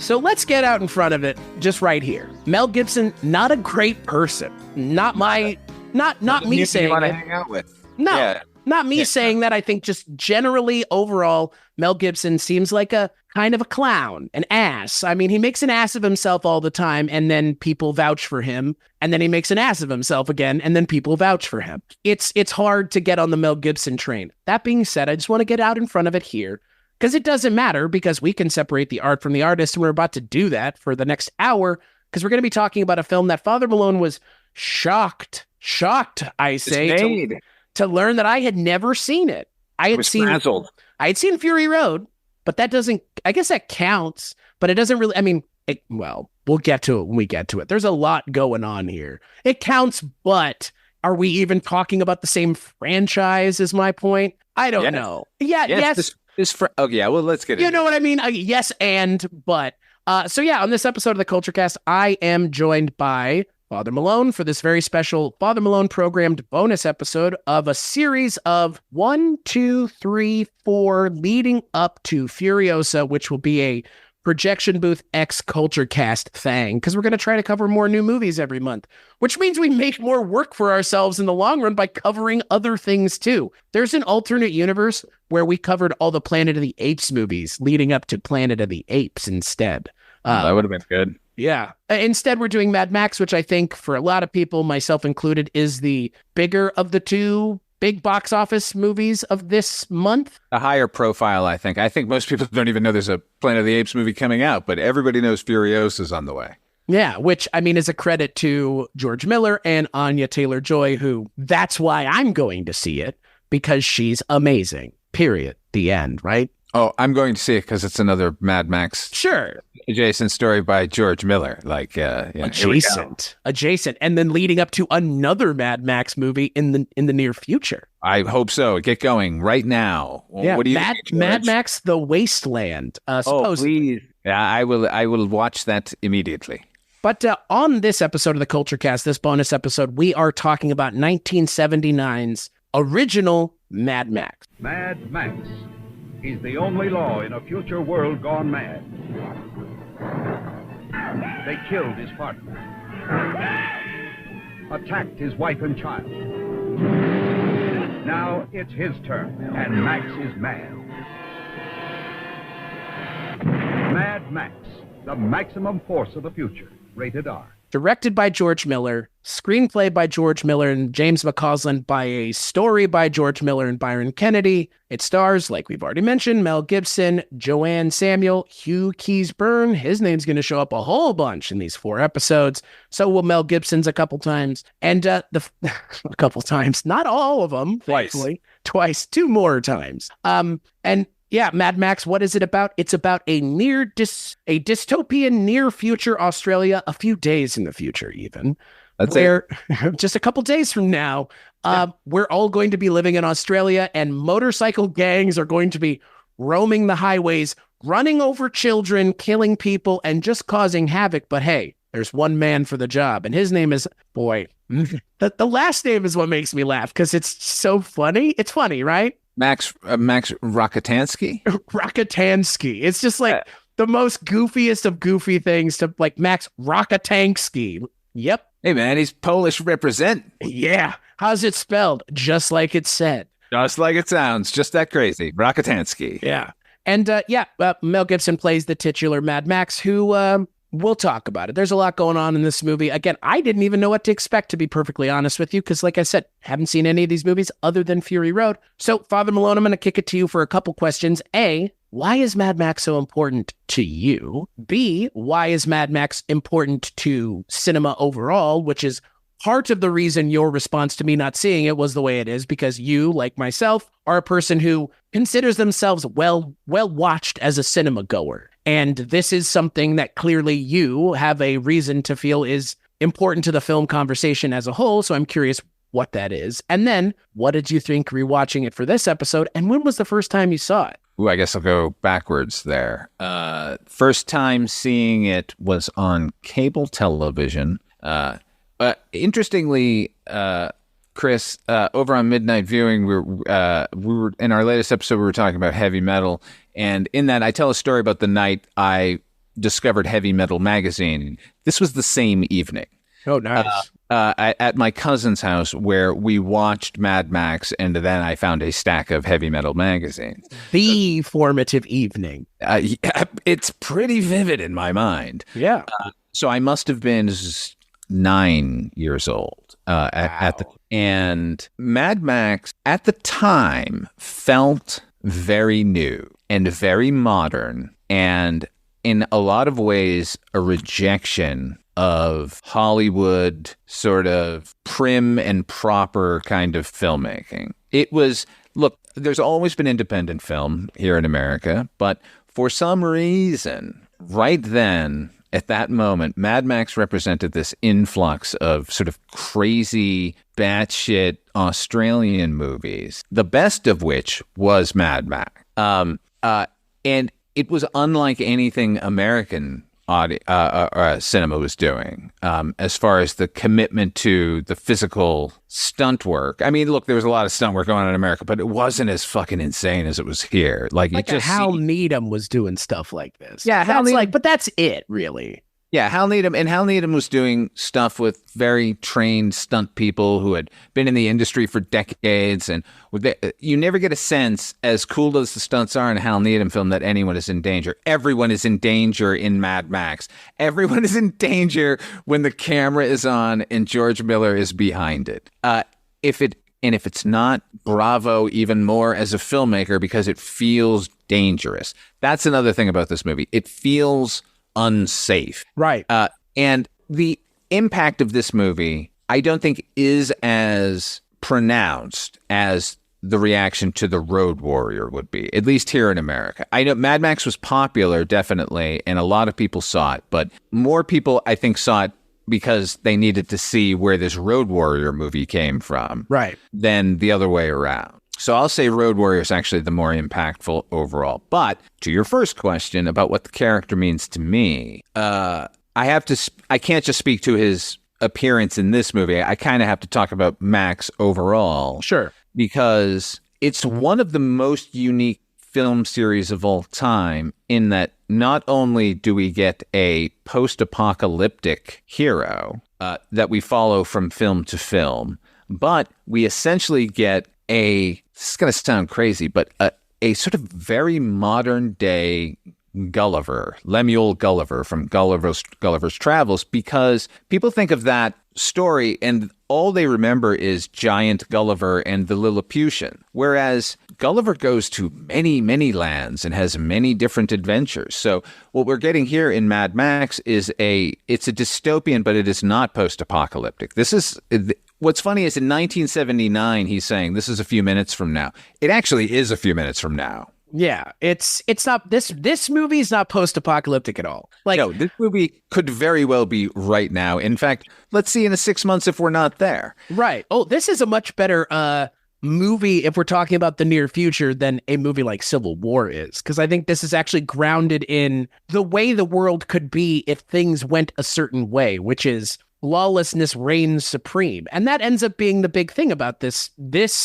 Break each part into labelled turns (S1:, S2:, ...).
S1: So let's get out in front of it just right here. Mel Gibson, not a great person. Not me saying
S2: want to
S1: it.
S2: hang out with.
S1: No,
S2: Yeah.
S1: not me saying that. I think just generally overall, Mel Gibson seems like a kind of a clown, an ass. I mean, he makes an ass of himself all the time, and then people vouch for him. And then he makes an ass of himself again, and then people vouch for him. It's hard to get on the Mel Gibson train. That being said, I just want to get out in front of it here, because it doesn't matter, because we can separate the art from the artist, and we're about to do that for the next hour, because we're going to be talking about a film that Father Malone was shocked, I say, to learn that I had never seen it. I had seen Fury Road, but that doesn't, I guess that counts, but it doesn't really, I mean, we'll get to it when we get to it. There's a lot going on here. It counts, but are we even talking about the same franchise is my point? I don't know. Yes.
S2: Well, let's get into it.
S1: You know what I mean? Yes, but. So yeah, on this episode of the Culture Cast, I am joined by Father Malone for this very special Father Malone programmed bonus episode of a series of 1, 2, 3, 4 leading up to Furiosa, which will be a projection booth X Culture Cast thing, because we're going to try to cover more new movies every month, which means we make more work for ourselves in the long run by covering other things too. There's an alternate universe where we covered all the Planet of the Apes movies leading up to Planet of the Apes instead.
S2: That would have been good.
S1: Yeah. Instead, we're doing Mad Max, which I think for a lot of people, myself included, is the bigger of the two big box office movies of this month.
S2: A higher profile, I think. I think most people don't even know there's a Planet of the Apes movie coming out, but everybody knows Furiosa's on the way.
S1: Yeah, which, I mean, is a credit to George Miller and Anya Taylor-Joy, who that's why I'm going to see it, because she's amazing. Period. The end, right?
S2: Oh, I'm going to see it because it's another Mad Max.
S1: Sure.
S2: Adjacent story by George Miller.
S1: Adjacent. And then leading up to another Mad Max movie in the near future.
S2: I hope so. Get going right now.
S1: Yeah,
S2: what do you
S1: Mad Max, The Wasteland.
S2: Please. Yeah, I will watch that immediately.
S1: But on this episode of the Culture Cast, this bonus episode, we are talking about 1979's original Mad Max.
S3: Mad Max. He's the only law in a future world gone mad. They killed his partner, attacked his wife and child. Now it's his turn, and Max is mad. Mad Max, the maximum force of the future. Rated R.
S1: Directed by George Miller, screenplay by George Miller and James McCausland, by a story by George Miller and Byron Kennedy. It stars, like we've already mentioned, Mel Gibson, Joanne Samuel, Hugh Keys-Byrne. His name's going to show up a whole bunch in these 4 episodes. So will Mel Gibson's a couple times. And a couple times, not all of them. Twice, 2 more times. Yeah, Mad Max, what is it about? It's about a dystopian near future Australia, a few days in the future even. Just a couple days from now, we're all going to be living in Australia, and motorcycle gangs are going to be roaming the highways, running over children, killing people, and just causing havoc. But hey, there's one man for the job, and his name is, the last name is what makes me laugh, because it's so funny. It's funny, right?
S2: Max Rockatansky?
S1: Rockatansky. It's just like the most goofiest of goofy things to like Max Rockatansky. Yep.
S2: Hey, man, he's Polish represent.
S1: Yeah. How's it spelled? Just like it's said.
S2: Just like it sounds. Just that crazy. Rockatansky.
S1: Yeah. And Mel Gibson plays the titular Mad Max, who we'll talk about it. There's a lot going on in this movie. Again, I didn't even know what to expect, to be perfectly honest with you, because like I said, haven't seen any of these movies other than Fury Road. So, Father Malone, I'm going to kick it to you for a couple questions. A, why is Mad Max so important to you? B, why is Mad Max important to cinema overall, which is part of the reason your response to me not seeing it was the way it is, because you, like myself, are a person who considers themselves well watched as a cinema goer. And this is something that clearly you have a reason to feel is important to the film conversation as a whole. So I'm curious what that is. And then what did you think rewatching it for this episode? And when was the first time you saw it?
S2: Ooh, I guess I'll go backwards there. First time seeing it was on cable television. Interestingly, Chris, over on Midnight Viewing, we were in our latest episode, we were talking about heavy metal. And in that, I tell a story about the night I discovered Heavy Metal magazine. This was the same evening.
S1: Oh, nice.
S2: At my cousin's house, where we watched Mad Max, and then I found a stack of Heavy Metal magazines.
S1: The formative evening.
S2: Yeah, it's pretty vivid in my mind.
S1: Yeah.
S2: So I must have been 9 years old and Mad Max at the time felt very new and very modern, and in a lot of ways a rejection of Hollywood sort of prim and proper kind of filmmaking. It was, look, there's always been independent film here in America, but for some reason, right then, at that moment, Mad Max represented this influx of sort of crazy, batshit Australian movies, the best of which was Mad Max. And it was unlike anything American cinema was doing as far as the commitment to the physical stunt work. I mean, look, there was a lot of stunt work going on in America, but it wasn't as fucking insane as it was here. Like it just
S1: Hal Needham was doing stuff like this.
S2: Yeah, Hal Needham,
S1: but that's it, really.
S2: Yeah, Hal Needham was doing stuff with very trained stunt people who had been in the industry for decades, and you never get a sense, as cool as the stunts are in a Hal Needham film, that anyone is in danger. Everyone is in danger in Mad Max. Everyone is in danger when the camera is on and George Miller is behind it. If it's not, bravo even more as a filmmaker, because it feels dangerous. That's another thing about this movie. It feels unsafe.
S1: Right.
S2: And the impact of this movie, I don't think, is as pronounced as the reaction to The Road Warrior would be, at least here in America. I know Mad Max was popular, definitely, and a lot of people saw it, but more people, I think, saw it because they needed to see where this Road Warrior movie came from,
S1: right,
S2: than the other way around. So I'll say Road Warrior is actually the more impactful overall. But to your first question about what the character means to me, I can't just speak to his appearance in this movie. I kind of have to talk about Max overall.
S1: Sure.
S2: Because it's one of the most unique film series of all time, in that not only do we get a post-apocalyptic hero that we follow from film to film, but we essentially get this is going to sound crazy, but a sort of very modern day Gulliver, Lemuel Gulliver from Gulliver's Travels, because people think of that story and all they remember is giant Gulliver and the Lilliputian, whereas Gulliver goes to many, many lands and has many different adventures. So what we're getting here in Mad Max is it's a dystopian, but it is not post-apocalyptic. What's funny is in 1979, he's saying this is a few minutes from now. It actually is a few minutes from now.
S1: Yeah, it's not this movie is not post-apocalyptic at all. Like,
S2: no, this movie could very well be right now. In fact, let's see in 6 months if we're not there.
S1: Right. Oh, this is a much better movie if we're talking about the near future than a movie like Civil War is, because I think this is actually grounded in the way the world could be if things went a certain way, which is lawlessness reigns supreme. And that ends up being the big thing about this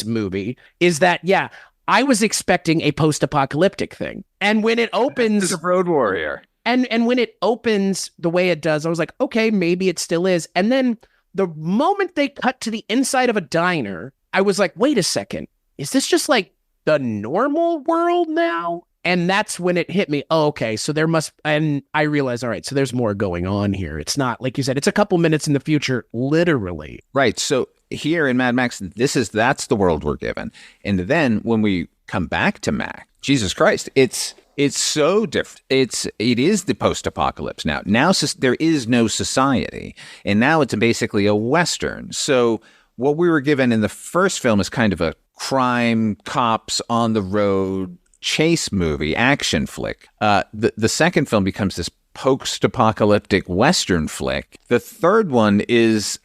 S1: movie, is that, yeah, I was expecting a post-apocalyptic thing. And when it opens...
S2: The Road Warrior.
S1: And when it opens the way it does, I was like, okay, maybe it still is. And then the moment they cut to the inside of a diner, I was like, wait a second, is this just like the normal world now? And that's when it hit me. Oh, okay, so there must, and I realized, all right, so there's more going on here. It's not, like you said, it's a couple minutes in the future, literally.
S2: Right, so here in Mad Max, that's the world we're given. And then when we come back to Mac, Jesus Christ, it's so different. It is the post-apocalypse now. Now there is no society, and now it's basically a Western. So what we were given in the first film is kind of a crime, cops on the road, chase movie, action flick. The second film becomes this post-apocalyptic Western flick. The third one is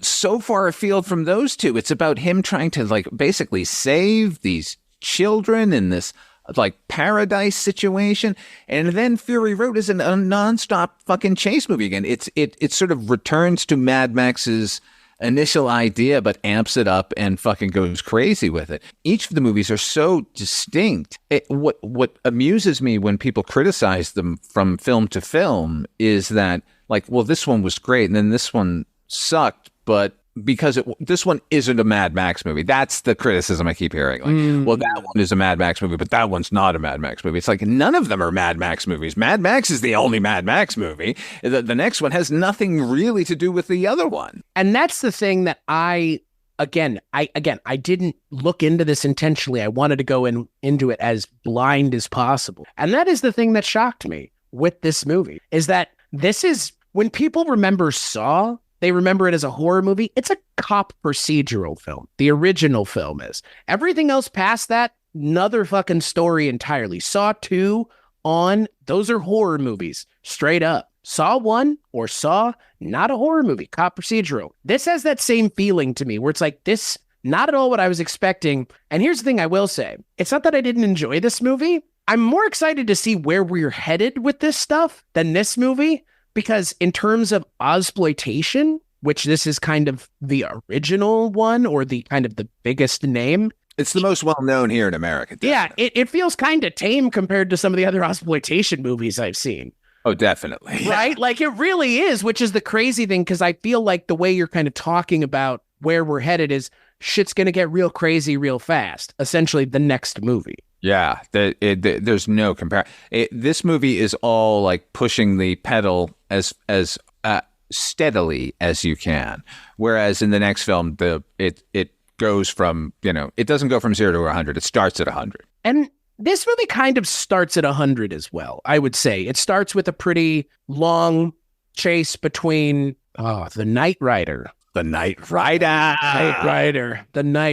S2: so far afield from those two. It's about him trying to like basically save these children in this like paradise situation, and then Fury Road is a nonstop fucking chase movie again. It sort of returns to Mad Max's initial idea, but amps it up and fucking goes crazy with it. Each of the movies are so distinct. What amuses me when people criticize them from film to film is that, like, well, this one was great and then this one sucked, but because this one isn't a Mad Max movie. That's the criticism I keep hearing. Like, well, that one is a Mad Max movie, but that one's not a Mad Max movie. It's like, none of them are Mad Max movies. Mad Max is the only Mad Max movie. The next one has nothing really to do with the other one.
S1: And that's the thing that I didn't look into this intentionally. I wanted to go into it as blind as possible. And that is the thing that shocked me with this movie, is that this is, when people remember Saw, they remember it as a horror movie. It's a cop procedural film. The original film is. Everything else past that, another fucking story entirely. Saw 2 on, those are horror movies, straight up. Saw 1 or Saw, not a horror movie, cop procedural. This has that same feeling to me, where it's like, this, not at all what I was expecting. And here's the thing I will say. It's not that I didn't enjoy this movie. I'm more excited to see where we're headed with this stuff than this movie. Because in terms of Ozploitation, which this is kind of the original one, or the kind of the biggest name.
S2: It's the most well-known here in America. Definitely.
S1: Yeah, it feels kind of tame compared to some of the other Ozploitation movies I've seen.
S2: Oh, definitely.
S1: Right? Like, it really is, which is the crazy thing, because I feel like the way you're kind of talking about where we're headed is shit's going to get real crazy real fast. Essentially, the next movie.
S2: Yeah, there's no comparison. This movie is all like pushing the pedal as steadily as you can, whereas in the next film, it goes from, it doesn't go from 0 to 100. It starts at 100.
S1: And this movie kind of starts at 100 as well. I would say it starts with a pretty long chase between the Knight Rider.
S2: The Knight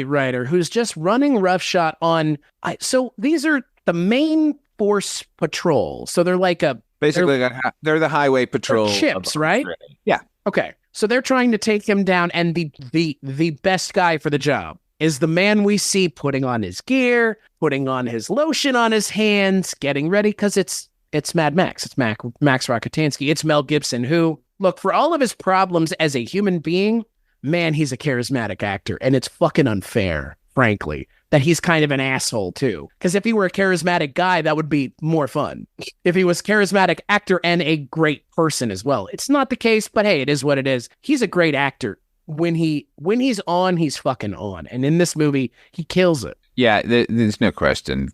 S2: Rider,
S1: who's just running roughshod on. So these are the main force patrol. So they're like
S2: they're the highway patrol
S1: ships, right?
S2: Yeah.
S1: Okay. So they're trying to take him down, and the best guy for the job is the man we see putting on his gear, putting on his lotion on his hands, getting ready, because it's Mad Max. It's Max Rokitansky. It's Mel Gibson, who, look, for all of his problems as a human being, man, he's a charismatic actor, and it's fucking unfair, frankly, that he's kind of an asshole too. Because if he were a charismatic guy, that would be more fun. If he was a charismatic actor and a great person as well. It's not the case, but hey, it is what it is. He's a great actor. When he's on, he's fucking on. And in this movie, he kills it.
S2: Yeah, there's no question.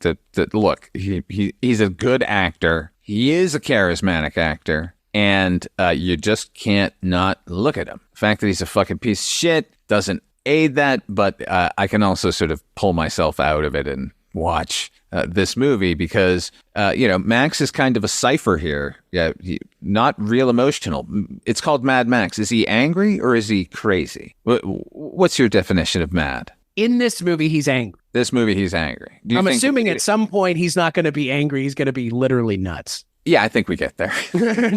S2: Look, he's a good actor. He is a charismatic actor. And you just can't not look at him. The fact that he's a fucking piece of shit doesn't aid that, but I can also sort of pull myself out of it and watch this movie because, Max is kind of a cipher here. Yeah, not real emotional. It's called Mad Max. Is he angry or is he crazy? What's your definition of mad?
S1: In this movie, he's angry.
S2: This movie, he's angry.
S1: I'm assuming at some point he's not going to be angry. He's going to be literally nuts.
S2: Yeah, I think we get there.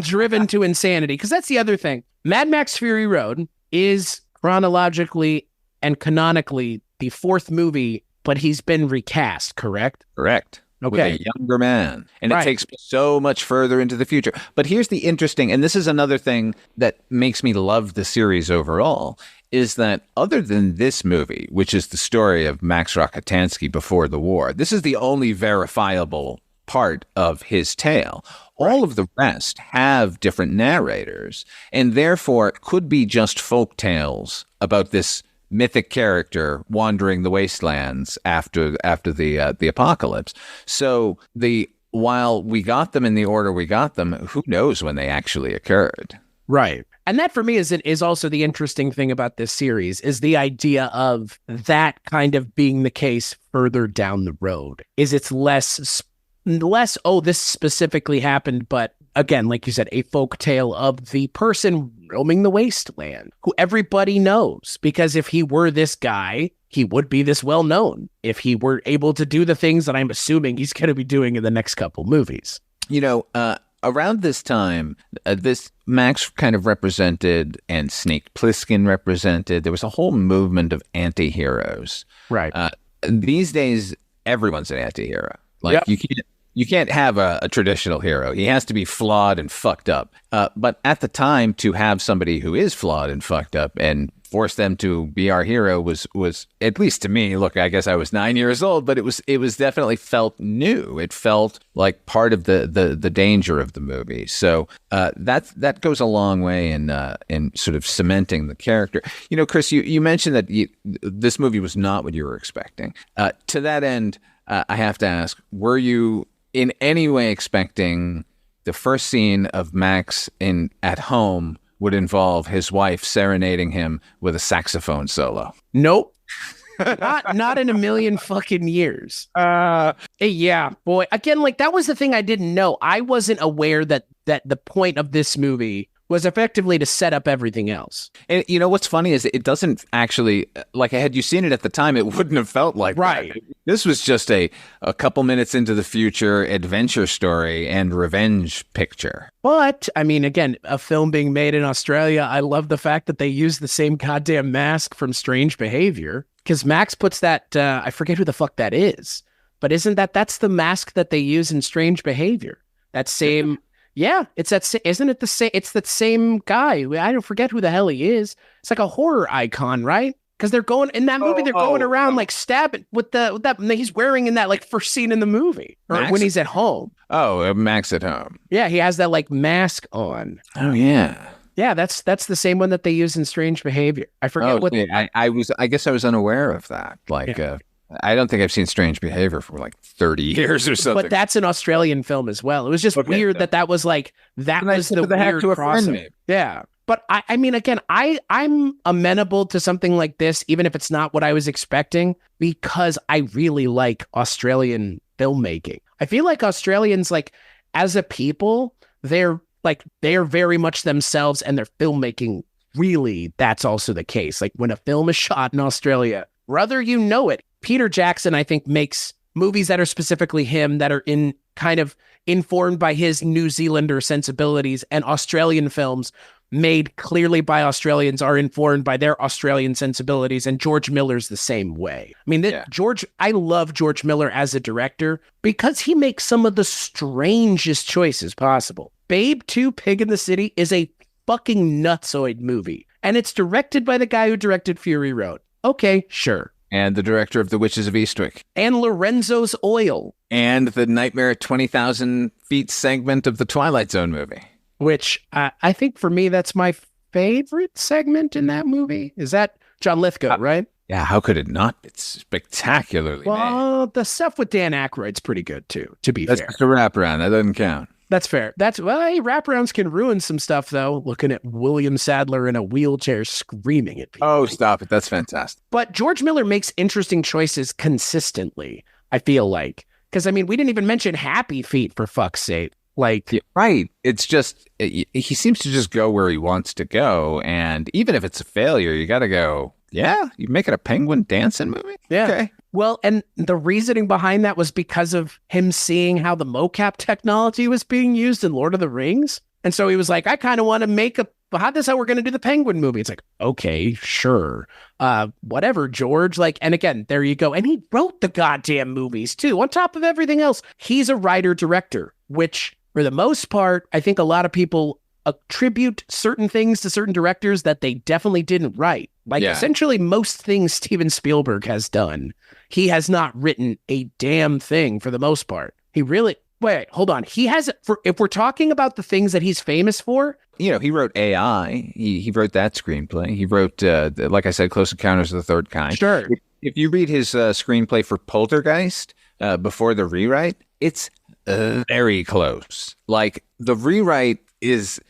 S1: Driven to insanity. Because that's the other thing. Mad Max Fury Road is chronologically and canonically the 4th movie, but he's been recast, correct?
S2: Correct.
S1: Okay.
S2: With a younger man. And It takes so much further into the future. But here's the interesting, and this is another thing that makes me love the series overall, is that other than this movie, which is the story of Max Rokitansky before the war, this is the only verifiable part of his tale. All of the rest have different narrators, and therefore could be just folk tales about this mythic character wandering the wastelands after the apocalypse. So while we got them in the order we got them, who knows when they actually occurred?
S1: Right. And that for me is also the interesting thing about this series, is the idea of that kind of being the case further down the road. Is it's less, this specifically happened, but again, like you said, a folk tale of the person roaming the wasteland, who everybody knows, because if he were this guy, he would be this well known if he were able to do the things that I'm assuming he's going to be doing in the next couple movies.
S2: Around this time, this Max kind of represented, and Snake Plissken represented, there was a whole movement of anti-heroes.
S1: Right.
S2: These days, everyone's an anti-hero. Like,
S1: yep.
S2: You can't have a traditional hero. He has to be flawed and fucked up. But at the time, to have somebody who is flawed and fucked up and force them to be our hero was at least to me. Look, I guess I was 9 years old, but it was definitely felt new. It felt like part of the danger of the movie. So that goes a long way in sort of cementing the character. Chris, you mentioned that this movie was not what you were expecting. To that end, I have to ask: were you in any way expecting the first scene of Max at home would involve his wife serenading him with a saxophone solo?
S1: Nope. not in a million fucking years. Yeah, boy. Again, like that was the thing I didn't know. I wasn't aware that the point of this movie was effectively to set up everything else.
S2: And what's funny is it doesn't actually, like, had you seen it at the time, it wouldn't have felt like
S1: right.
S2: That. This was just a couple minutes into the future adventure story and revenge picture.
S1: But, I mean, again, a film being made in Australia, I love the fact that they use the same goddamn mask from Strange Behavior, because Max puts that, I forget who the fuck that is, but that's the mask that they use in Strange Behavior. That same... Yeah, isn't it the same? It's that same guy. I don't forget who the hell he is. It's like a horror icon, right? Because they're going in that movie. They're going around like stabbing with that. He's wearing in that like first scene in the movie, or
S2: Max?
S1: when he's at home.
S2: Oh, Max at home.
S1: Yeah, he has that like mask on.
S2: Oh yeah.
S1: Yeah, that's the same one that they use in Strange Behavior. I forget what.
S2: Yeah, I guess I was unaware of that. Like. Yeah. I don't think I've seen Strange Behavior for like 30 years or something.
S1: But that's an Australian film as well. It was just weird that was like, that was the weird crossover. Yeah. But I mean, again, I'm amenable to something like this, even if it's not what I was expecting, because I really like Australian filmmaking. I feel like Australians, like, as a people, they're very much themselves, and their filmmaking, really, that's also the case. Like, when a film is shot in Australia, whether you know it, Peter Jackson, I think, makes movies that are specifically him, that are in kind of informed by his New Zealander sensibilities, and Australian films made clearly by Australians are informed by their Australian sensibilities, and George Miller's the same way. I mean, I love George Miller as a director because he makes some of the strangest choices possible. Babe 2 Pig in the City is a fucking nutsoid movie, and it's directed by the guy who directed Fury Road. Okay, sure.
S2: And the director of The Witches of Eastwick.
S1: And Lorenzo's Oil.
S2: And the Nightmare at 20,000 Feet segment of the Twilight Zone movie.
S1: Which I think for me, that's my favorite segment in that movie. Is that John Lithgow, right?
S2: Yeah, how could it not? It's spectacularly made.
S1: The stuff with Dan Aykroyd's pretty good too, to be fair.
S2: That's just a wraparound. That doesn't count.
S1: That's fair. Hey, wraparounds can ruin some stuff, though. Looking at William Sadler in a wheelchair screaming at people.
S2: Oh, stop it. That's fantastic.
S1: But George Miller makes interesting choices consistently, I feel like. Because, I mean, we didn't even mention Happy Feet, for fuck's sake. Like,
S2: yeah, right. It's just, he seems to just go where he wants to go. And even if it's a failure, you got to go, yeah, you make it a penguin dancing movie?
S1: Yeah.
S2: Okay.
S1: Well, and the reasoning behind that was because of him seeing how the mocap technology was being used in Lord of the Rings. And so he was like, I kind of want to make that's how we're going to do the Penguin movie. It's like, okay, sure. Whatever, George. Like, and again, there you go. And he wrote the goddamn movies too. On top of everything else, he's a writer-director, which for the most part, I think a lot of people attribute certain things to certain directors that they definitely didn't write. Like essentially most things Steven Spielberg has done, he has not written a damn thing for the most part. He really, wait, hold on. He has, if we're talking about the things that he's famous for.
S2: He wrote AI. He wrote that screenplay. He wrote, like I said, Close Encounters of the Third Kind.
S1: Sure.
S2: If you read his screenplay for Poltergeist before the rewrite, it's very close. Like the rewrite is,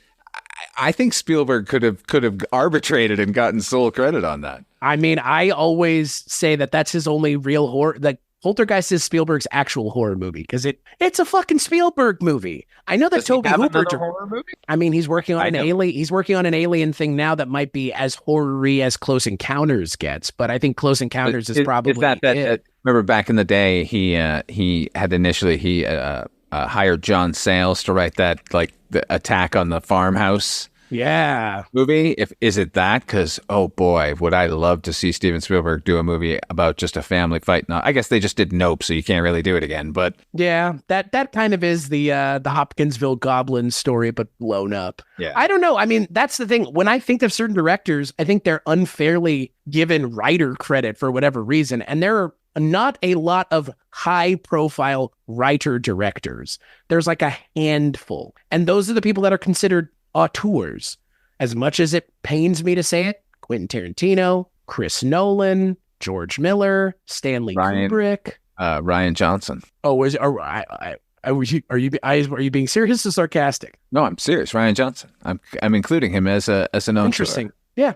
S2: I think Spielberg could have arbitrated and gotten sole credit on that.
S1: I mean, I always say that that's his only real horror. Like Poltergeist is Spielberg's actual horror movie because it's a fucking Spielberg movie. I know that Toby Hooper horror movie. I mean, he's working on an alien. He's working on an alien thing now that might be as horror-y as Close Encounters gets. But I think Close Encounters is probably it.
S2: Remember back in the day, he had initially hired John Sayles to write that, like the attack on the farmhouse
S1: Yeah.
S2: movie. Is it that? Because oh boy, would I love to see Steven Spielberg do a movie about just a family fight. Now, I guess they just did Nope, so you can't really do it again. But
S1: Yeah, that kind of is the Hopkinsville Goblin story, but blown up.
S2: yeah,
S1: I don't know. I mean, that's the thing. When I think of certain directors, I think they're unfairly given writer credit for whatever reason, and there are not a lot of high-profile writer directors. There's like a handful, and those are the people that are considered auteurs. As much as it pains me to say it, Quentin Tarantino, Chris Nolan, George Miller, Stanley Kubrick.
S2: Ryan Johnson.
S1: Oh, are you being serious or sarcastic?
S2: No, I'm serious. Ryan Johnson. I'm including him as an auteur.
S1: Interesting. Yeah,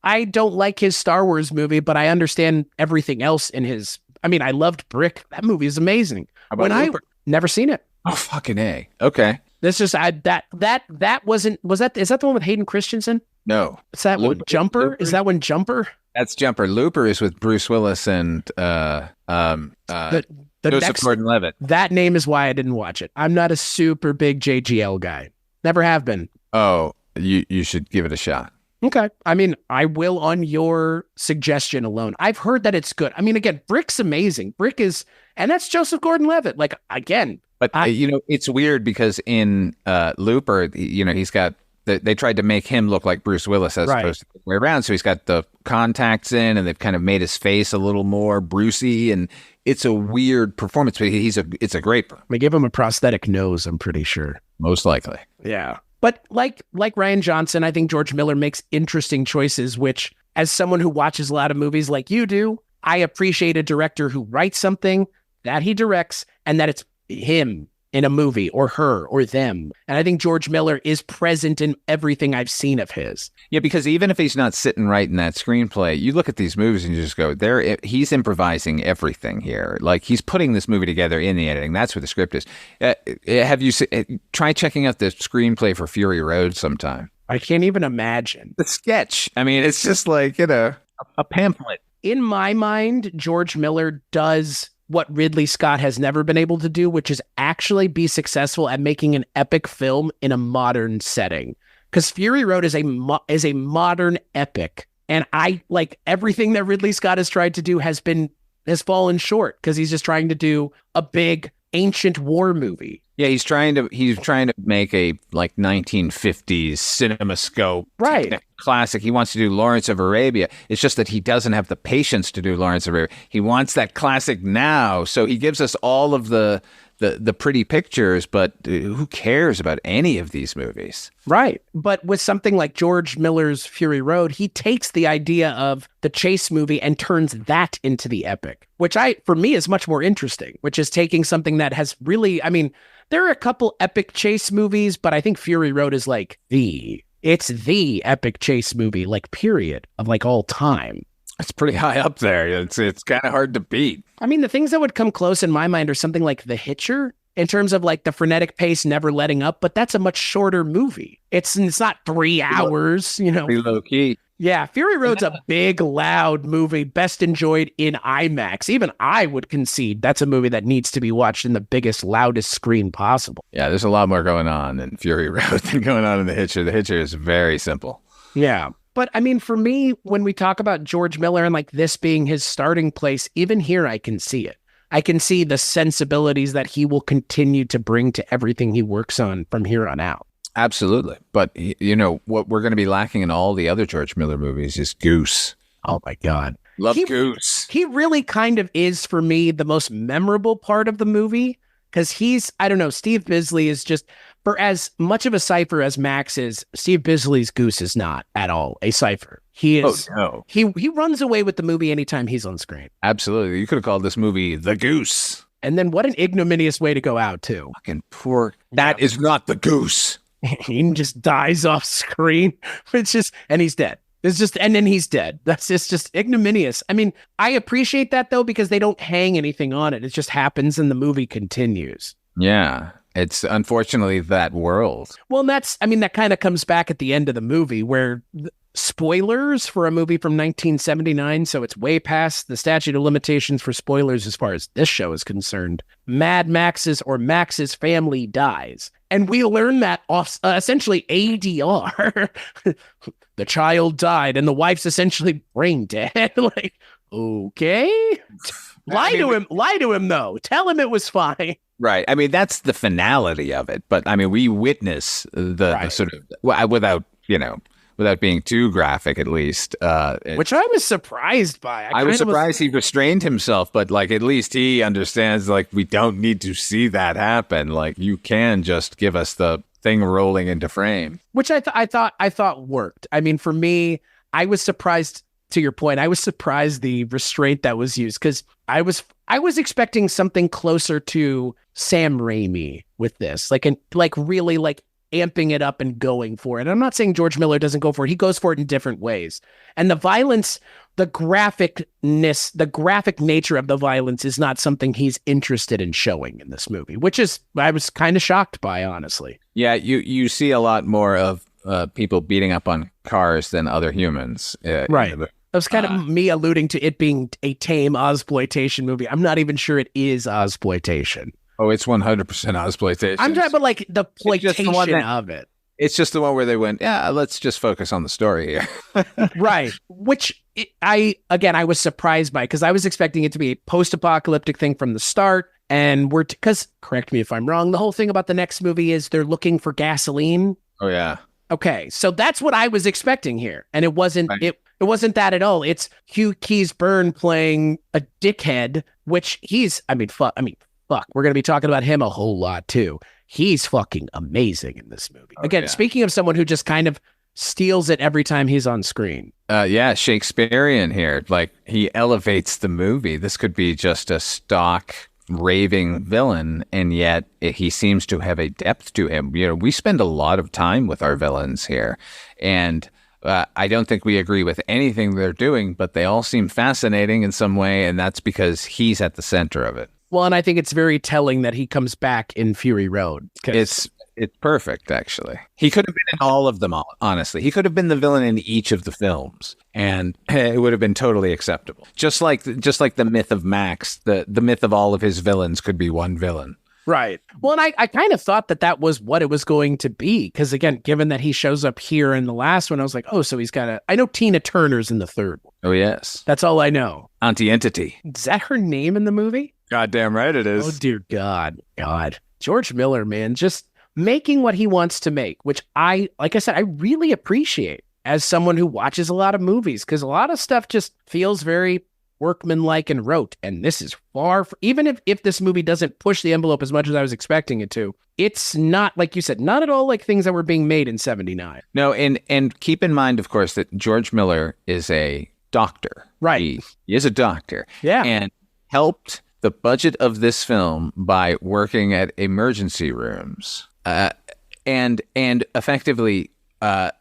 S1: I don't like his Star Wars movie, but I understand everything else in his. I mean, I loved Brick. That movie is amazing.
S2: When
S1: I never seen it.
S2: Oh, fucking A. Okay.
S1: This just that wasn't is that the one with Hayden Christensen?
S2: No.
S1: Is that
S2: Looper.
S1: Jumper?
S2: Looper?
S1: Is that one Jumper?
S2: That's Jumper. Looper is with Bruce Willis and
S1: The
S2: Joseph
S1: next,
S2: Gordon-Levitt.
S1: that name is why I didn't watch it. I'm not a super big JGL guy. Never have been.
S2: Oh, you should give it a shot.
S1: Okay. I mean, I will on your suggestion alone. I've heard that it's good. I mean, again, Brick's amazing. And that's Joseph Gordon-Levitt. Like, again.
S2: But, it's weird because in Looper, he's got, they tried to make him look like Bruce Willis as opposed to the way around. So he's got the contacts in and they've kind of made his face a little more Brucey. And it's a weird performance, but it's a great performance.
S1: They give him a prosthetic nose, I'm pretty sure.
S2: Most likely.
S1: Yeah. But like Ryan Johnson, I think George Miller makes interesting choices, which, as someone who watches a lot of movies like you do, I appreciate a director who writes something that he directs and that it's him in a movie or her or them. And I think George Miller is present in everything I've seen of his.
S2: Yeah, because even if he's not sitting right in that screenplay, you look at these movies and you just go, he's improvising everything here. Like, he's putting this movie together in the editing. That's what the script is. Have you try checking out the screenplay for Fury Road sometime?
S1: I can't even imagine.
S2: The sketch. I mean, it's just like, a pamphlet.
S1: In my mind, George Miller does what Ridley Scott has never been able to do, which is actually be successful at making an epic film in a modern setting. Because Fury Road is a modern epic, and I like everything that Ridley Scott has tried to do has fallen short because he's just trying to do a big ancient war movie.
S2: Yeah, he's trying to make a like 1950s CinemaScope classic. He wants to do Lawrence of Arabia. It's just that he doesn't have the patience to do Lawrence of Arabia. He wants that classic now. So he gives us all of the pretty pictures, but who cares about any of these movies?
S1: Right. But with something like George Miller's Fury Road, he takes the idea of the chase movie and turns that into the epic, which for me is much more interesting, which is taking something that has really, I mean, there are a couple epic chase movies, but I think Fury Road is like it's the epic chase movie, like period, of like all time.
S2: It's pretty high up there. It's kind of hard to beat.
S1: I mean, the things that would come close in my mind are something like The Hitcher, in terms of like the frenetic pace, never letting up, but that's a much shorter movie. It's not 3 hours,
S2: Pretty low key.
S1: Yeah, Fury Road's a big, loud movie, best enjoyed in IMAX. Even I would concede that's a movie that needs to be watched in the biggest, loudest screen possible.
S2: Yeah, there's a lot more going on in Fury Road than going on in The Hitcher. The Hitcher is very simple.
S1: Yeah. But I mean, for me, when we talk about George Miller and like this being his starting place, even here, I can see it. I can see the sensibilities that he will continue to bring to everything he works on from here on out.
S2: Absolutely. But, what we're going to be lacking in all the other George Miller movies is Goose.
S1: Oh, my God.
S2: Love Goose.
S1: He really kind of is, for me, the most memorable part of the movie because Steve Bisley is just, for as much of a cipher as Max is, Steve Bisley's Goose is not at all a cipher. He is. Oh, no. He runs away with the movie anytime he's on screen.
S2: Absolutely. You could have called this movie The Goose.
S1: And then what an ignominious way to go out, too.
S2: Fucking poor. That is not the Goose.
S1: He just dies off screen. And he's dead. And then he's dead. It's just ignominious. I mean, I appreciate that, though, because they don't hang anything on it. It just happens and the movie continues.
S2: Yeah. It's unfortunately that world.
S1: Well, that kind of comes back at the end of the movie where spoilers for a movie from 1979, so it's way past the statute of limitations for spoilers as far as this show is concerned. Max's family dies. And we learn that off essentially ADR. The child died and the wife's essentially brain dead. Like, okay. Lie to him though. Tell him it was fine.
S2: Right. I mean, that's the finality of it. But I mean, we witness the sort of, without being too graphic, at least.
S1: Which I was surprised by.
S2: I was surprised he restrained himself, but like at least he understands, like, we don't need to see that happen. Like, you can just give us the thing rolling into frame.
S1: Which I thought worked. I mean, for me, I was surprised. To your point, I was surprised the restraint that was used, because I was expecting something closer to Sam Raimi with this, like really like amping it up and going for it. I'm not saying George Miller doesn't go for it. He goes for it in different ways. And the violence, the graphic nature of the violence is not something he's interested in showing in this movie, which is, I was kind of shocked by, honestly.
S2: Yeah, you see a lot more of people beating up on cars than other humans.
S1: Right. That was kind of me alluding to it being a tame Ozploitation movie. I'm not even sure it is Ozploitation.
S2: Oh, it's 100% Ozploitation.
S1: I'm talking about like the ploitation of it.
S2: It's just the one where they went, yeah, let's just focus on the story here.
S1: Right. Which I was surprised by, because I was expecting it to be a post-apocalyptic thing from the start. And because, correct me if I'm wrong, the whole thing about the next movie is they're looking for gasoline.
S2: Oh, yeah.
S1: Okay. So that's what I was expecting here. And it wasn't, right. It wasn't that at all. It's Hugh Keys-Byrne playing a dickhead, which fuck. We're going to be talking about him a whole lot too. He's fucking amazing in this movie. Again, speaking of someone who just kind of steals it every time he's on screen.
S2: Yeah, Shakespearean here. Like, he elevates the movie. This could be just a stock raving villain, and yet he seems to have a depth to him. You know, we spend a lot of time with our villains here, and I don't think we agree with anything they're doing, but they all seem fascinating in some way, and that's because he's at the center of it.
S1: Well, and I think it's very telling that he comes back in Fury Road.
S2: It's perfect, actually. He could have been in all of them, honestly. He could have been the villain in each of the films, and it would have been totally acceptable. Just like the myth of Max, the myth of all of his villains could be one villain.
S1: Right. Well, and I kind of thought that was what it was going to be, because, again, given that he shows up here in the last one, I was like, oh, so he's got I know Tina Turner's in the third one.
S2: Oh, yes.
S1: That's all I know.
S2: Auntie Entity.
S1: Is that her name in the movie?
S2: Goddamn right it is.
S1: Oh, dear God. George Miller, man, just making what he wants to make, which like I said, I really appreciate as someone who watches a lot of movies, because a lot of stuff just feels very workmanlike and rote. And this is far from, even if this movie doesn't push the envelope as much as I was expecting it to, it's not, like you said, not at all like things that were being made in 79.
S2: No, and keep in mind, of course, that George Miller is a doctor.
S1: Right.
S2: He is a doctor.
S1: Yeah.
S2: And helped the budget of this film by working at emergency rooms and effectively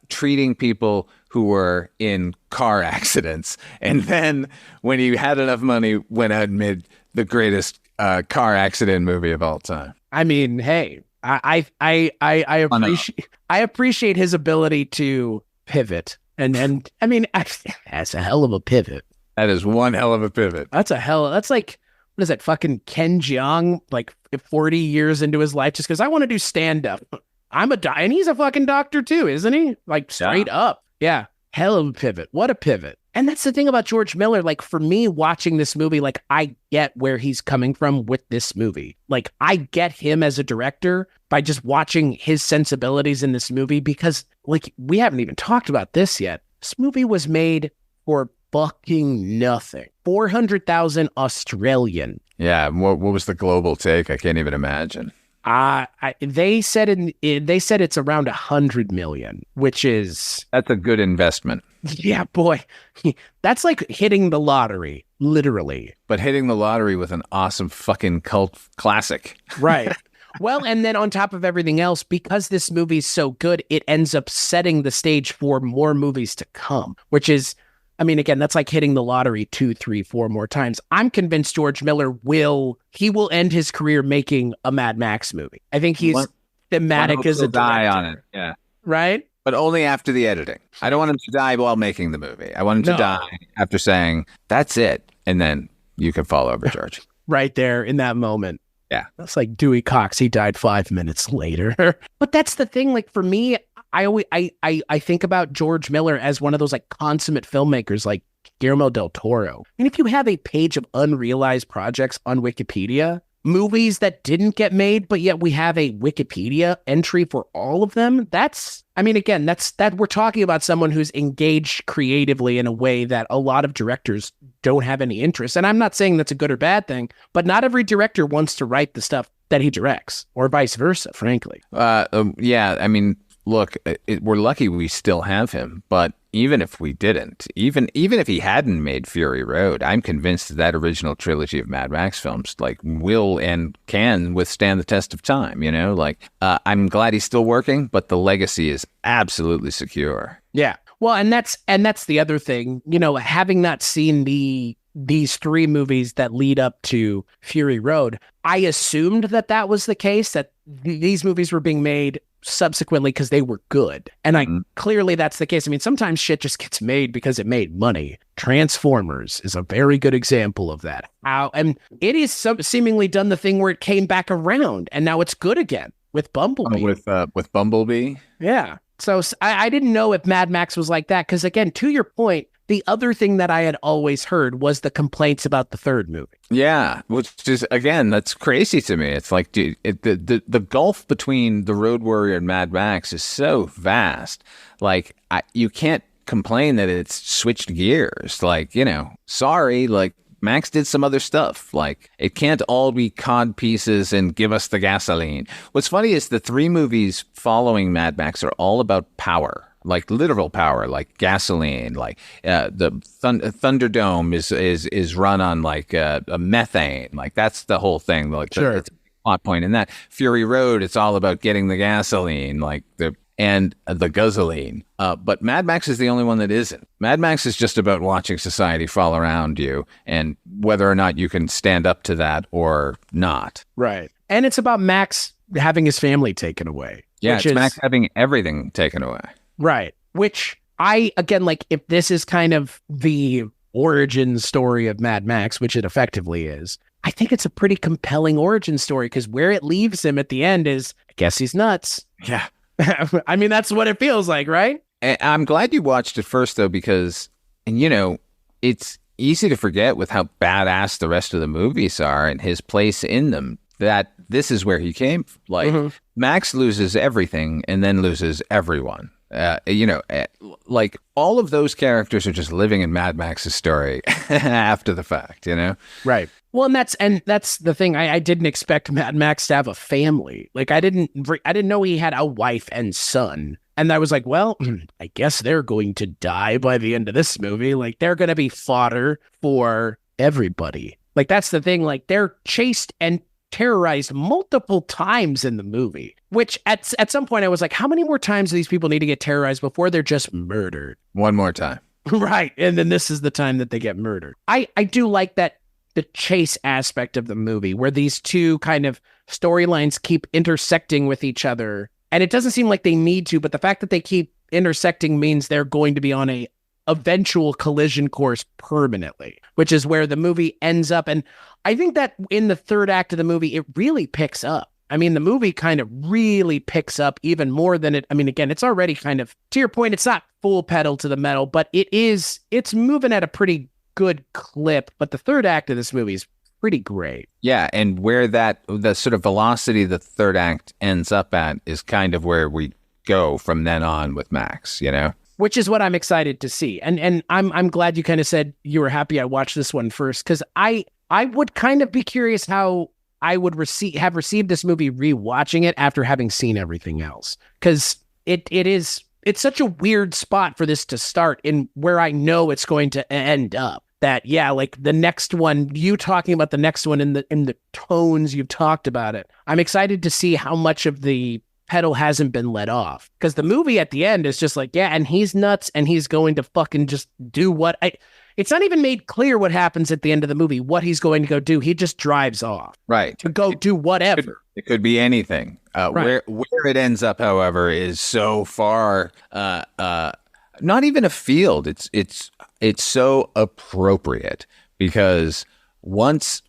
S2: treating people who were in car accidents. And then when he had enough money, went out and made the greatest car accident movie of all time.
S1: I mean, hey, I appreciate his ability to pivot. And I mean, that's a hell of a pivot.
S2: That is one hell of a pivot.
S1: That's like, what is that, fucking Ken Jeong, like 40 years into his life, just because I want to do stand-up. And he's a fucking doctor too, isn't he? Like, straight up. Yeah. Hell of a pivot. What a pivot. And that's the thing about George Miller. Like, for me, watching this movie, like, I get where he's coming from with this movie. Like, I get him as a director by just watching his sensibilities in this movie, because, like, we haven't even talked about this yet. This movie was made for fucking nothing. 400,000 Australian.
S2: Yeah. What was the global take? I can't even imagine.
S1: They said it's around 100 million, which is...
S2: That's a good investment.
S1: Yeah, boy. That's like hitting the lottery, literally.
S2: But hitting the lottery with an awesome fucking cult classic.
S1: Right. Well, and then on top of everything else, because this movie's so good, it ends up setting the stage for more movies to come, which is... I mean, again, that's like hitting the lottery 2, 3, 4 more times. I'm convinced George Miller will end his career making a Mad Max movie. I think he's thematic as a director.
S2: Die on it. Yeah.
S1: Right?
S2: But only after the editing. I don't want him to die while making the movie. I want him to
S1: No.
S2: die after saying, that's it. And then you can fall over, George.
S1: Right there in that moment.
S2: Yeah.
S1: That's like Dewey Cox. He died 5 minutes later. But that's the thing. Like for me, I think about George Miller as one of those like consummate filmmakers like Guillermo del Toro. And if you have a page of unrealized projects on Wikipedia, movies that didn't get made, but yet we have a Wikipedia entry for all of them, that's we're talking about someone who's engaged creatively in a way that a lot of directors don't have any interest. And I'm not saying that's a good or bad thing, but not every director wants to write the stuff that he directs, or vice versa, frankly.
S2: Yeah, I mean, look, we're lucky we still have him, but even if we didn't, even if he hadn't made Fury Road, I'm convinced that original trilogy of Mad Max films like will and can withstand the test of time. You know, like I'm glad he's still working, but the legacy is absolutely secure.
S1: Yeah. Well, and that's the other thing, you know, having not seen these three movies that lead up to Fury Road, I assumed that was the case, that these movies were being made subsequently because they were good. And clearly that's the case. I mean, sometimes shit just gets made because it made money. Transformers is a very good example of that. And it is seemingly done the thing where it came back around and now it's good again with Bumblebee.
S2: With Bumblebee?
S1: Yeah. So I didn't know if Mad Max was like that because, again, to your point, the other thing that I had always heard was the complaints about the third movie. Yeah,
S2: which is, again, that's crazy to me. It's like, dude, the gulf between The Road Warrior and Mad Max is so vast. Like, you can't complain that it's switched gears. Like, you know, sorry, like, Max did some other stuff. Like, it can't all be cod pieces and give us the gasoline. What's funny is the three movies following Mad Max are all about power. Like literal power, like gasoline, like the Thunderdome is run on like a methane, like that's the whole thing. Like
S1: sure.
S2: It's a plot point in that. Fury Road, it's all about getting the gasoline, like the gasoline. But Mad Max is the only one that isn't. Mad Max is just about watching society fall around you and whether or not you can stand up to that or not.
S1: Right, and it's about Max having his family taken away.
S2: Yeah, it's Max having everything taken away.
S1: Right. Which again, like if this is kind of the origin story of Mad Max, which it effectively is, I think it's a pretty compelling origin story because where it leaves him at the end is, I guess he's nuts.
S2: Yeah.
S1: I mean, that's what it feels like, right?
S2: I'm glad you watched it first, though, because, and you know, it's easy to forget with how badass the rest of the movies are and his place in them, that this is where he came. Like, Max loses everything and then loses everyone. You know, like all of those characters are just living in Mad Max's story after the fact, you know?
S1: Right. Well, and that's the thing. I didn't expect Mad Max to have a family. Like I didn't know he had a wife and son. And I was like, well, I guess they're going to die by the end of this movie. Like they're going to be fodder for everybody. Like that's the thing. Like they're chased and terrorized multiple times in the movie, which at some point I was like, how many more times do these people need to get terrorized before they're just murdered?
S2: One more time.
S1: Right. And then this is the time that they get murdered. I do like that the chase aspect of the movie where these two kind of storylines keep intersecting with each other. And it doesn't seem like they need to, but the fact that they keep intersecting means they're going to be on a eventual collision course permanently, which is where the movie ends up. And I think that in the third act of the movie, it really picks up. I mean, the movie kind of really picks up even more than it. I mean, again, it's already kind of, to your point, it's not full pedal to the metal, but it's moving at a pretty good clip. But the third act of this movie is pretty great.
S2: Yeah. And where the sort of velocity the third act ends up at is kind of where we go from then on with Max, you know?
S1: Which is what I'm excited to see. And I'm glad you kind of said you were happy I watched this one first, because I would kind of be curious how I would have received this movie rewatching it after having seen everything else. Because it's such a weird spot for this to start in where I know it's going to end up. That, yeah, like the next one, you talking about the next one in the tones you've talked about it. I'm excited to see how much of the pedal hasn't been let off, because the movie at the end is just like, yeah, and he's nuts and he's going to fucking just do it's not even made clear what happens at the end of the movie, what he's going to go do. He just drives off.
S2: Right.
S1: To go do whatever.
S2: It could be anything.
S1: Right.
S2: Where it ends up, however, is so far not even a field. It's so appropriate because once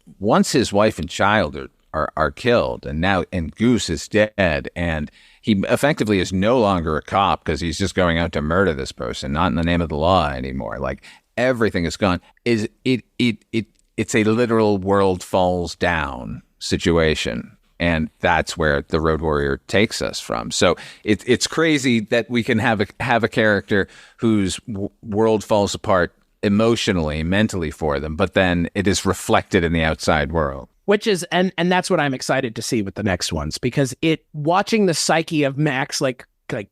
S2: his wife and child are killed, and Goose is dead, and he effectively is no longer a cop because he's just going out to murder this person, not in the name of the law anymore. Like everything is gone. It's a literal world falls down situation. And that's where the Road Warrior takes us from. So it's crazy that we can have a character whose world falls apart emotionally, mentally for them, but then it is reflected in the outside world.
S1: Which is, and that's what I'm excited to see with the next ones, because watching the psyche of Max like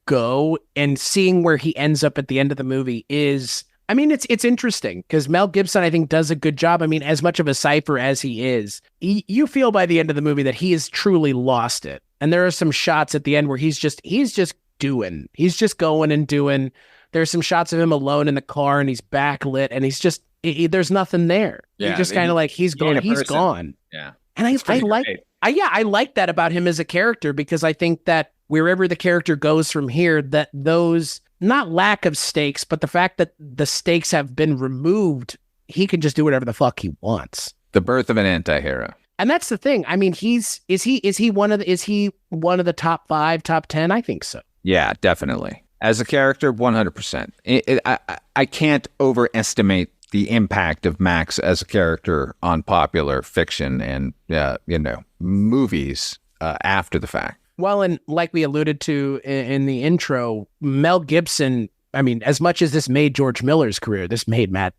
S1: go and seeing where he ends up at the end of the movie is, I mean, it's interesting because Mel Gibson, I think, does a good job. I mean, as much of a cipher as he is, you feel by the end of the movie that he has truly lost it. And there are some shots at the end where he's just doing. He's just going and doing. There's some shots of him alone in the car and he's backlit and he's just, there's nothing there.
S2: Yeah,
S1: He's just kind of like, he's gone. He's gone.
S2: Yeah.
S1: And I like that about him as a character, because I think that wherever the character goes from here, that those, not lack of stakes, but the fact that the stakes have been removed, he can just do whatever the fuck he wants.
S2: The birth of an anti-hero. And
S1: that's the thing. I mean, is he one of the top 5, top 10? I think so.
S2: Yeah, definitely. As a character, 100%. I can't overestimate the impact of Max as a character on popular fiction and movies after the fact.
S1: Well, and like we alluded to in the intro, Mel Gibson, I mean, as much as this made George Miller's career, this made Mel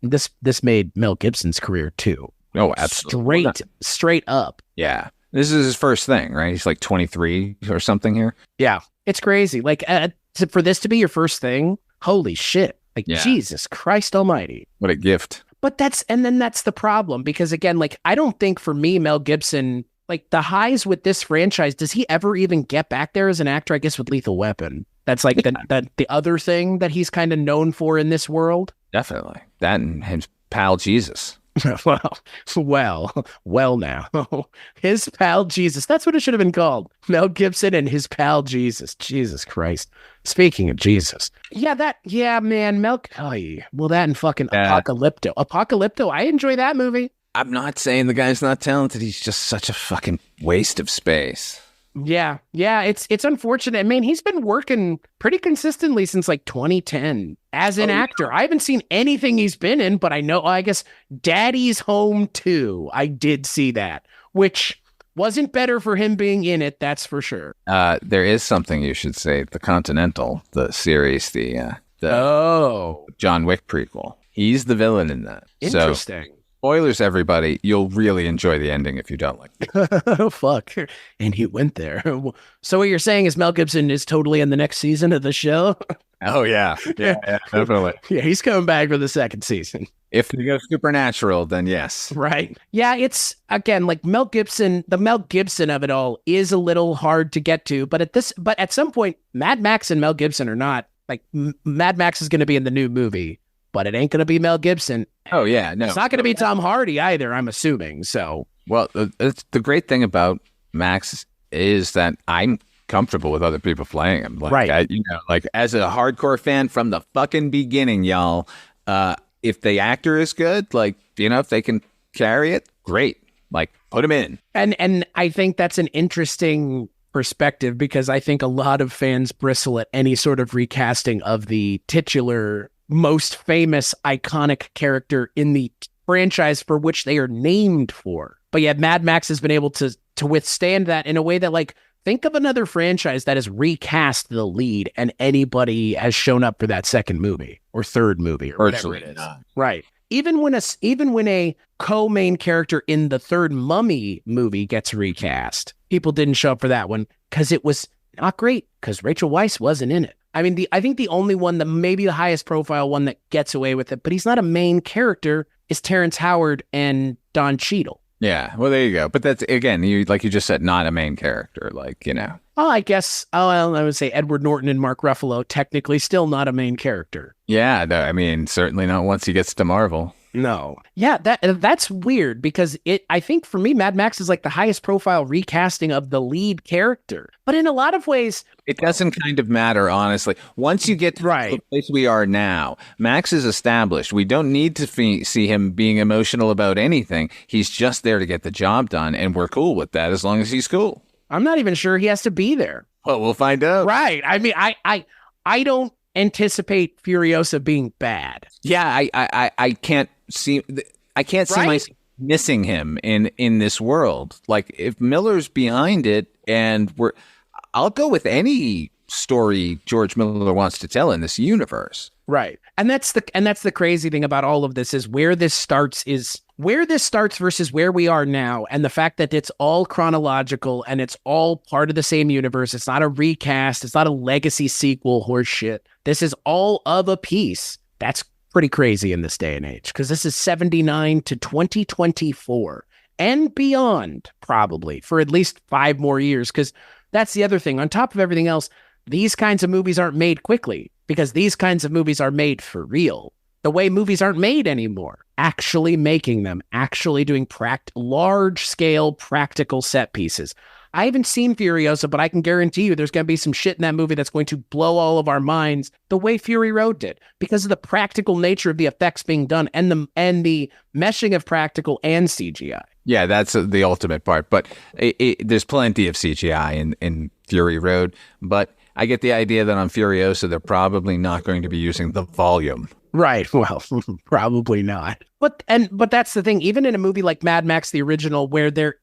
S1: Gibson's career too.
S2: Oh, absolutely.
S1: Straight up.
S2: Yeah. This is his first thing, right? He's like 23 or something here.
S1: Yeah. It's crazy. Like for this to be your first thing, holy shit. Like, yeah. Jesus Christ almighty.
S2: What a gift.
S1: But that's the problem, because again, like, I don't think for me, Mel Gibson, like the highs with this franchise, does he ever even get back there as an actor? I guess with Lethal Weapon. That's like the other thing that he's kind of known for in this world.
S2: Definitely. That and his pal Jesus.
S1: well now. His pal Jesus. That's what it should have been called. Mel Gibson and his pal Jesus. Jesus Christ. Speaking of Jesus. Man, that and fucking Apocalypto. Apocalypto, I enjoy that movie.
S2: I'm not saying the guy's not talented. He's just such a fucking waste of space.
S1: Yeah, it's unfortunate. I mean, he's been working pretty consistently since like 2010 as an actor. Yeah. I haven't seen anything he's been in, but I guess Daddy's Home 2. I did see that, which wasn't better for him being in it, that's for sure.
S2: There is something you should say. The Continental, the series, the John Wick prequel. He's the villain in that.
S1: Interesting.
S2: So, spoilers, everybody. You'll really enjoy the ending if you don't like it.
S1: Oh, fuck. And he went there. So what you're saying is Mel Gibson is totally in the next season of the show?
S2: Oh, yeah. Yeah, definitely.
S1: Yeah, he's coming back for the second season.
S2: If they go supernatural, then yes.
S1: Right. Yeah, it's, again, like Mel Gibson, the Mel Gibson of it all is a little hard to get to. But at some point, Mad Max and Mel Gibson are not, like, Mad Max is going to be in the new movie, but it ain't going to be Mel Gibson.
S2: Oh, yeah, no.
S1: It's not going to be Tom Hardy either, I'm assuming, so.
S2: Well, the great thing about Max is that I'm comfortable with other people playing him. Like,
S1: right.
S2: Like, as a hardcore fan from the fucking beginning, y'all, if the actor is good, like, if they can carry it, great. Like, put him in.
S1: And I think that's an interesting perspective, because I think a lot of fans bristle at any sort of recasting of the titular, most famous, iconic character in the franchise for which they are named for. But yet Mad Max has been able to withstand that in a way that, like, think of another franchise that has recast the lead and anybody has shown up for that second movie or third movie or whatever it is. Right. Even when a co-main character in the third Mummy movie gets recast, people didn't show up for that one because it was not great, because Rachel Weisz wasn't in it. I mean, I think the only one, maybe the highest profile one that gets away with it, but he's not a main character, is Terrence Howard and Don Cheadle.
S2: Yeah, well, there you go. But that's, again, like you just said, not a main character, like,
S1: Well, I guess, I would say Edward Norton and Mark Ruffalo, technically still not a main character.
S2: Yeah, no, I mean, certainly not once he gets to Marvel.
S1: No. Yeah, that's weird because I think for me, Mad Max is like the highest profile recasting of the lead character. But in a lot of ways,
S2: It doesn't kind of matter, honestly. Once you get to the place we are now, Max is established. We don't need to see him being emotional about anything. He's just there to get the job done, and we're cool with that as long as he's cool.
S1: I'm not even sure he has to be there.
S2: Well, we'll find out.
S1: Right. I mean, I don't anticipate Furiosa being bad.
S2: Yeah, I can't see myself missing him in this world. Like, if Miller's behind it, and I'll go with any story George Miller wants to tell in this universe.
S1: Right. And that's the crazy thing about all of this is where this starts versus where we are now, and the fact that it's all chronological and it's all part of the same universe. It's not a recast, it's not a legacy sequel horseshit. This is all of a piece. That's pretty crazy in this day and age, because this is 79 to 2024 and beyond, probably for at least 5 more years, because that's the other thing. On top of everything else, these kinds of movies aren't made quickly, because these kinds of movies are made for real. The way movies aren't made anymore, actually making them, actually doing large-scale practical set pieces. I haven't seen Furiosa, but I can guarantee you there's going to be some shit in that movie that's going to blow all of our minds the way Fury Road did, because of the practical nature of the effects being done and the meshing of practical and CGI.
S2: Yeah, that's the ultimate part. But there's plenty of CGI in Fury Road. But I get the idea that on Furiosa, they're probably not going to be using the volume.
S1: Right. Well, probably not. But that's the thing. Even in a movie like Mad Max, the original, where there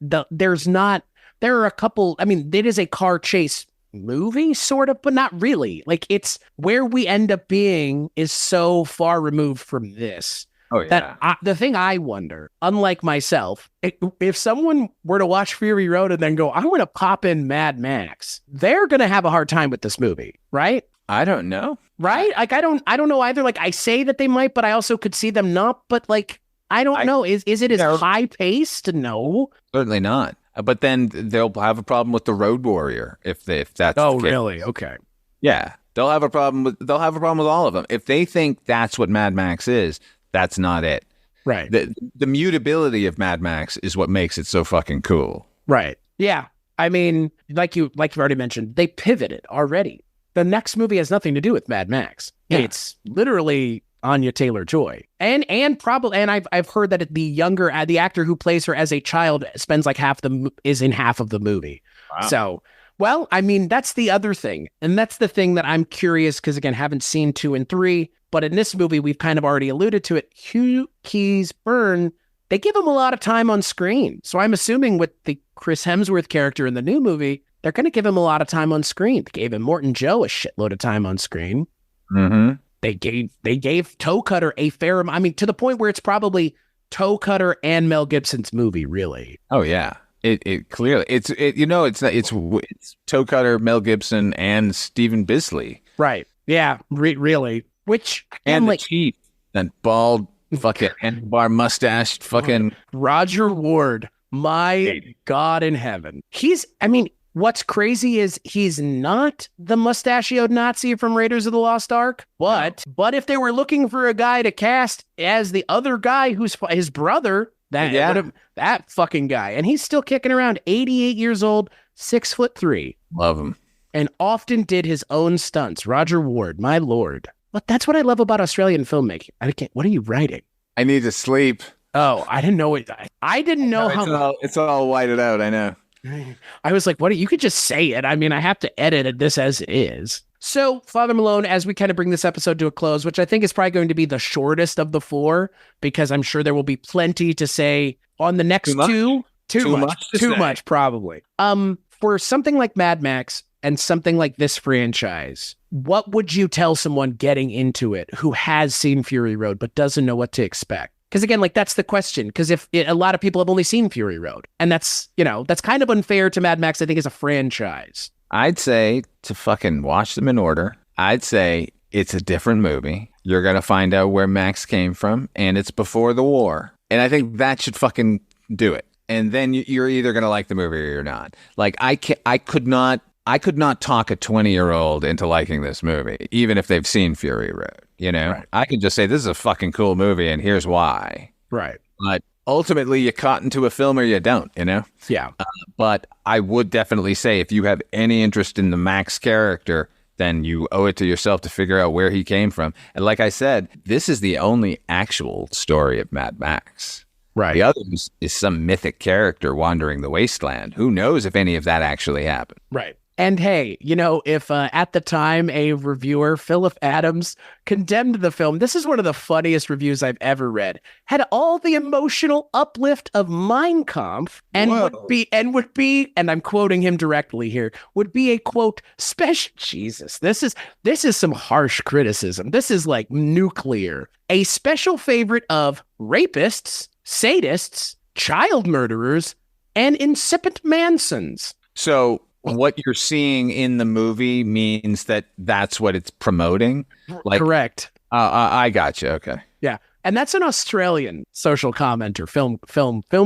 S1: are a couple. I mean, it is a car chase movie, sort of, but not really. Like, it's where we end up being is so far removed from this.
S2: Oh, yeah.
S1: The thing I wonder, unlike myself, if someone were to watch Fury Road and then go, I'm going to pop in Mad Max, they're going to have a hard time with this movie, right?
S2: I don't know.
S1: Right? Like, I don't know either. Like, I say that they might, but I also could see them not. But like, I don't know. Is it as high paced? No.
S2: Certainly not. But then they'll have a problem with the Road Warrior if that's.
S1: Oh, really? Okay.
S2: Yeah, they'll have a problem with all of them. If they think that's what Mad Max is, that's not it.
S1: Right.
S2: The mutability of Mad Max is what makes it so fucking cool.
S1: Right. Yeah. I mean, like you've already mentioned, they pivoted already. The next movie has nothing to do with Mad Max. Yeah. It's literally Anya Taylor-Joy, and I've heard that the actor who plays her as a child spends like is in half of the movie. Wow. So, well, I mean, that's the other thing, and that's the thing that I'm curious, because again, haven't seen 2 and 3, but in this movie we've kind of already alluded to it. Hugh Keyes Byrne, they give him a lot of time on screen, so I'm assuming with the Chris Hemsworth character in the new movie, they're going to give him a lot of time on screen. They gave him Morton Joe a shitload of time on screen.
S2: Mm-hmm.
S1: They gave Toe Cutter a fair amount. I mean, to the point where it's probably Toe Cutter and Mel Gibson's movie, really.
S2: Oh yeah, it clearly it's Toe Cutter, Mel Gibson, and Stephen Bisley.
S1: Right? Yeah, really. Which
S2: and the Chief, that bald fucking handlebar mustached fucking
S1: Roger Ward. My God in heaven, what's crazy is he's not the mustachioed Nazi from Raiders of the Lost Ark, but if they were looking for a guy to cast as the other guy who's his brother, that fucking guy, and he's still kicking around, 88 years old, 6'3".
S2: Love him.
S1: And often did his own stunts. Roger Ward, my lord. But that's what I love about Australian filmmaking. What are you writing?
S2: I need to sleep.
S1: Oh, I didn't know it. I didn't know how.
S2: It's all whited out. I know.
S1: I was like, you could just say it. I mean, I have to edit this as is. So, Father Malone, as we kind of bring this episode to a close, which I think is probably going to be the shortest of the 4, because I'm sure there will be plenty to say on the next two. Too much, probably. For something like Mad Max and something like this franchise, what would you tell someone getting into it who has seen Fury Road but doesn't know what to expect? Because again, like, that's the question. Because a lot of people have only seen Fury Road, and that's kind of unfair to Mad Max, I think, as a franchise.
S2: I'd say to fucking watch them in order. I'd say it's a different movie. You're going to find out where Max came from, and it's before the war. And I think that should fucking do it. And then you're either going to like the movie or you're not. Like, I could not I could not talk a 20-year-old into liking this movie, even if they've seen Fury Road. You know,
S1: Right.
S2: I could just say this is a fucking cool movie, and here's why.
S1: Right.
S2: But ultimately, you caught into a film or you don't. You know.
S1: Yeah.
S2: But I would definitely say if you have any interest in the Max character, then you owe it to yourself to figure out where he came from. And like I said, this is the only actual story of Mad Max.
S1: Right.
S2: The other is some mythic character wandering the wasteland. Who knows if any of that actually happened?
S1: Right. And hey, you know, if at the time a reviewer, Philip Adams, condemned the film, this is one of the funniest reviews I've ever read. Had all the emotional uplift of Mein Kampf and would be, and I'm quoting him directly here, would be a quote special. Jesus, this is some harsh criticism. This is like nuclear. A special favorite of rapists, sadists, child murderers, and incipient Mansons.
S2: So what you're seeing in the movie means that that's what it's promoting? Like,
S1: correct.
S2: I gotcha. Okay.
S1: Yeah. And that's an Australian social commenter, film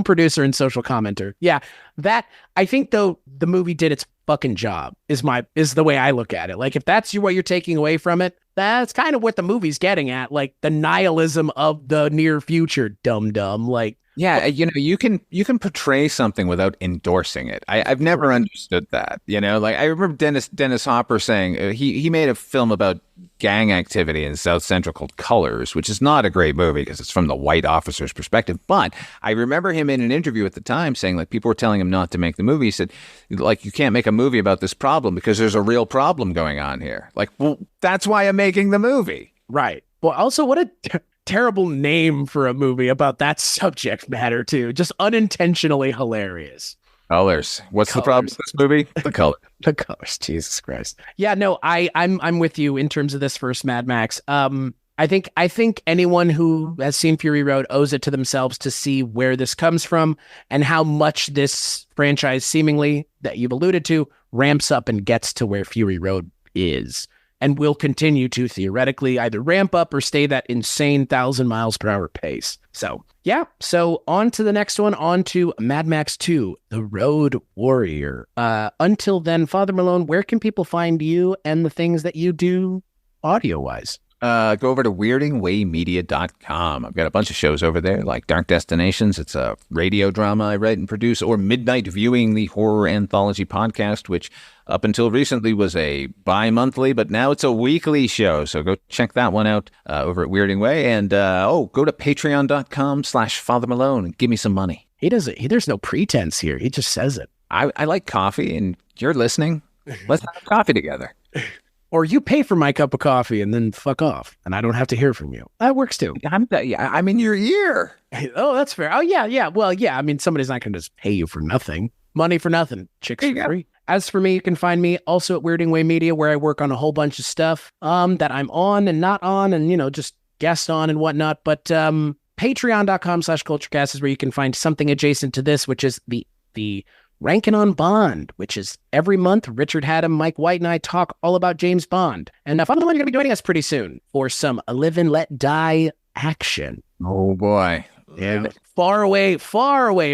S1: producer and social commenter. Yeah. That, I think though the movie did its fucking job is the way I look at it. Like if that's what you're taking away from it, that's kind of what the movie's getting at. Like the nihilism of the near future, dumb. Like,
S2: yeah, you know, you can portray something without endorsing it. I've never understood that. You know, like I remember Dennis Hopper saying he made a film about gang activity in South Central called Colors, which is not a great movie because it's from the white officer's perspective. But I remember him in an interview at the time saying, like, people were telling him not to make the movie. He said, like, you can't make a movie about this problem because there's a real problem going on here. Like, well, that's why I'm making the movie.
S1: Right. Well, also, what a terrible name for a movie about that subject matter, too. Just unintentionally hilarious.
S2: Colors. What's the problem with this movie? The color.
S1: The colors. Jesus Christ. Yeah, no, I'm with you in terms of this first Mad Max. I think anyone who has seen Fury Road owes it to themselves to see where this comes from and how much this franchise seemingly, that you've alluded to, ramps up and gets to where Fury Road is. And will continue to theoretically either ramp up or stay that insane 1,000 miles per hour pace. So, yeah. So on to the next one, on to Mad Max 2, The Road Warrior. Until then, Father Malone, where can people find you and the things that you do audio-wise?
S2: Go over to weirdingwaymedia.com. I've got a bunch of shows over there, like Dark Destinations. It's a radio drama I write and produce, or Midnight Viewing, the horror anthology podcast, which up until recently was a bi-monthly, but now it's a weekly show. So go check that one out over at Weirding Way. And go to patreon.com/Father Malone and give me some money.
S1: There's no pretense here. He just says it.
S2: I like coffee, and you're listening. Let's have coffee together.
S1: Or you pay for my cup of coffee and then fuck off, and I don't have to hear from you. That works too.
S2: I'm in your ear.
S1: Oh, that's fair. Oh, yeah. Well, yeah, I mean, somebody's not going to just pay you for nothing. Money for nothing. Chicks for free. As for me, you can find me also at Weirding Way Media, where I work on a whole bunch of stuff that I'm on and not on and, just guest on and whatnot. But patreon.com/culturecast is where you can find something adjacent to this, which is the Rankin' on Bond, which is every month. Richard Haddam, Mike White, and I talk all about James Bond. And Father Malone, you're going to be joining us pretty soon for some Live and Let Die action.
S2: Oh, boy.
S1: Yeah. Far away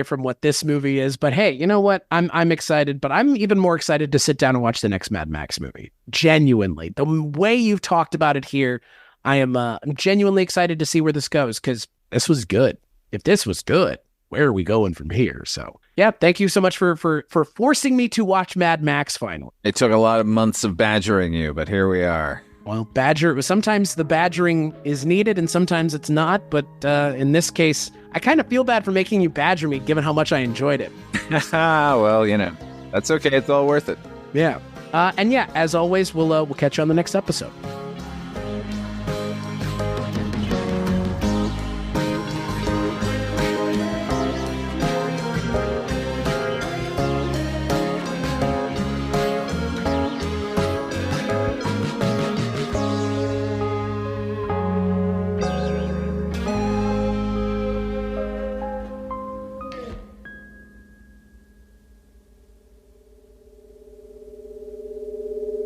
S1: from what this movie is. But hey, you know what? I'm excited, but I'm even more excited to sit down and watch the next Mad Max movie. Genuinely. The way you've talked about it here, I'm genuinely excited to see where this goes, because this was good. If this was good, where are we going from here? So yeah, thank you so much for forcing me to watch Mad Max finally.
S2: It took a lot of months of badgering you, but here we are.
S1: Well, sometimes the badgering is needed and sometimes it's not. But in this case, I kind of feel bad for making you badger me, given how much I enjoyed it.
S2: Well, that's okay. It's all worth it.
S1: Yeah. And yeah, as always, we'll catch you on the next episode.